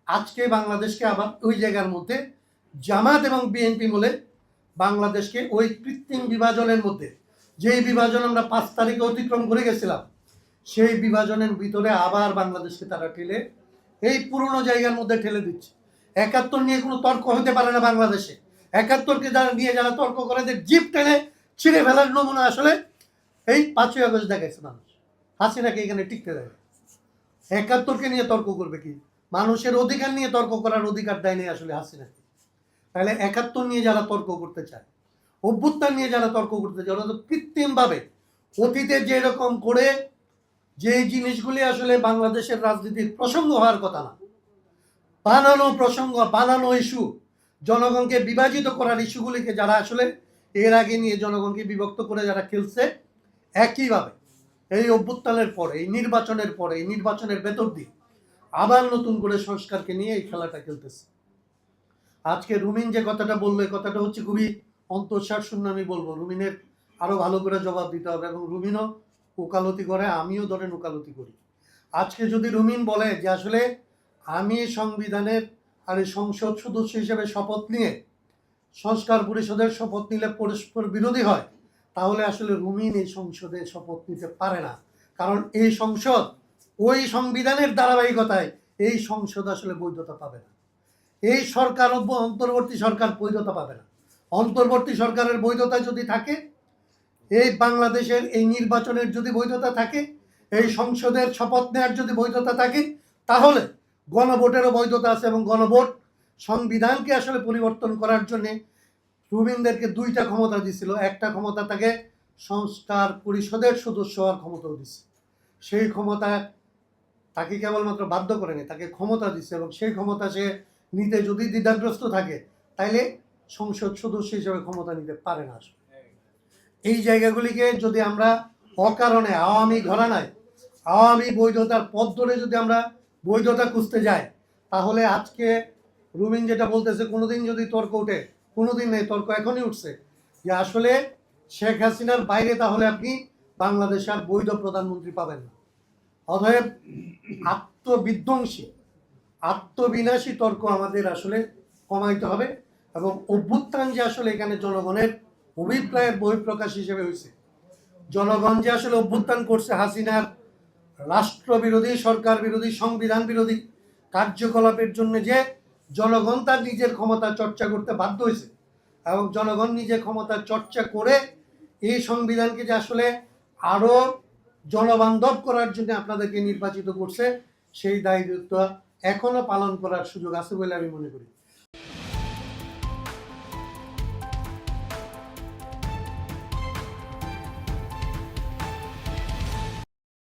আজকে বাংলাদেশকে আবার ওই জায়গার মধ্যে জামাত এবং বিএনপি বলে বাংলাদেশকে ওই কৃত্রিম বিভাজনের মধ্যে, যেই বিভাজন আমরা 5 তারিখে অতিক্রম করে গেছিলাম, সেই বিভাজনের ভিতরে আবার বাংলাদেশকে তারা ঠেলে এই পুরনো জায়গার মধ্যে ঠেলে দিচ্ছে। 71 নিয়ে কোনো তর্ক হতে পারে না বাংলাদেশে। 71কে যারা নিয়ে যারা তর্ক করে জিপ টেনে ছিঁড়ে ফেলার নমুনা আসলে এই 5ই আগস্ট দেখাইছে মানুষ। হাসিনাকে এখানে টিকতে দেয়। 71কে নিয়ে তর্ক করবে কি? মানুষের অধিকার নিয়ে তর্ক করার অধিকার দেয় নেই আসলে হাসিনাকে। তাহলে 71 নিয়ে যারা তর্ক করতে চায়, অভ্যুত্থান নিয়ে যারা তর্ক করতে চায়, ওরা তো কৃত্রিমভাবে অতীতে যেরকম করে যে জিনিসগুলি আসলে বাংলাদেশের রাজনীতির প্রসঙ্গ হওয়ার কথা না, বানানো প্রসঙ্গ, বানানো ইস্যু, জনগণকে বিভাজিত করার ইস্যুগুলিকে যারা আসলে এর আগে নিয়ে জনগণকে বিভক্ত করে যারা খেলছে, একইভাবে এই অভ্যুত্থানের পরে, এই নির্বাচনের পরে, এই নির্বাচনের ভেতর দিয়ে আবার নতুন করে সংস্কারকে নিয়ে এই খেলাটা খেলতেছে। আজকে রুমিন যে কথাটা বললো, এই কথাটা হচ্ছে খুবই অন্তঃসার শূন্য। আমি বলবো রুমিনের আরো ভালো করে জবাব দিতে হবে, এবং রুমিনও ওকালতি করে, আমিও ধরেন ওকালতি করি। আজকে যদি রুমিন বলে যে আসলে আমি সংবিধানের আর এই সংসদ সদস্য হিসেবে শপথ নিয়ে সংস্কার পরিষদের শপথ নিলে পরস্পর বিরোধী হয়, তাহলে আসলে রুমিন এই সংসদে শপথ নিতে পারে না। কারণ এই সংসদ ওই সংবিধানের ধারাবাহিকতায় এই সংসদ আসলে বৈধতা পাবে না। এই সরকার অন্তর্বর্তী সরকার বৈধতা পাবে না। অন্তর্বর্তী সরকারের বৈধতা যদি থাকে, এই বাংলাদেশের এই নির্বাচনের যদি বৈধতা থাকে, এই সংসদের শপথ নেওয়ার যদি বৈধতা থাকে, তাহলে গণভোটেরও বৈধতা আছে। এবং গণভোট সংবিধানকে আসলে পরিবর্তন করার জন্যে রুবিনদেরকে 2টা ক্ষমতা দিছিল। একটা ক্ষমতা তাকে সংস্কার পরিষদের সদস্য হওয়ার ক্ষমতাও দিচ্ছে। সেই ক্ষমতা তাকে কেবলমাত্র বাধ্য করেনি, তাকে ক্ষমতা দিচ্ছে, এবং সেই ক্ষমতা সে নিতে যদি দ্বিধাগ্রস্ত থাকে, তাইলে সংসদ সদস্য হিসেবে ক্ষমতা নিতে পারে না। এই জায়গাগুলিকে যদি আমরা অকারণে আওয়ামী ঘরানায় আওয়ামী বৈধতার পথ ধরে যদি আমরা বৈধতা খুঁজতে যাই, তাহলে আজকে রুমিন যেটা বলতেছে, কোনোদিন যদি তর্ক উঠে, কোনোদিন নেই, তর্ক এখনই উঠছে যে আসলে শেখ হাসিনার বাইরে তাহলে আপনি বাংলাদেশে আর বৈধ প্রধানমন্ত্রী পাবেন না। অতএব আত্মবিধ্বংসী, আত্মবিনাশী তর্ক আমাদের আসলে কমাইতে হবে। এবং অভ্যুত্থান যে আসলে এখানে জনগণের অভিপ্রায়ের বহিঃপ্রকাশ হিসেবে হয়েছে, জনগণ যে আসলে অভ্যুত্থান করছে হাসিনার রাষ্ট্রবিরোধী, সরকার বিরোধী, সংবিধান বিরোধী কার্যকলাপের জন্য, যে জনগণ তার নিজের ক্ষমতা চর্চা করতে বাধ্য হয়েছে, এবং জনগণ নিজের ক্ষমতা চর্চা করে এই সংবিধানকে যে আসলে আরো জনবান্ধব করার জন্য আপনাদেরকে নির্বাচিত করছে, সেই দায়িত্ব এখনো পালন করার সুযোগ আছে বলে আমি মনে করি।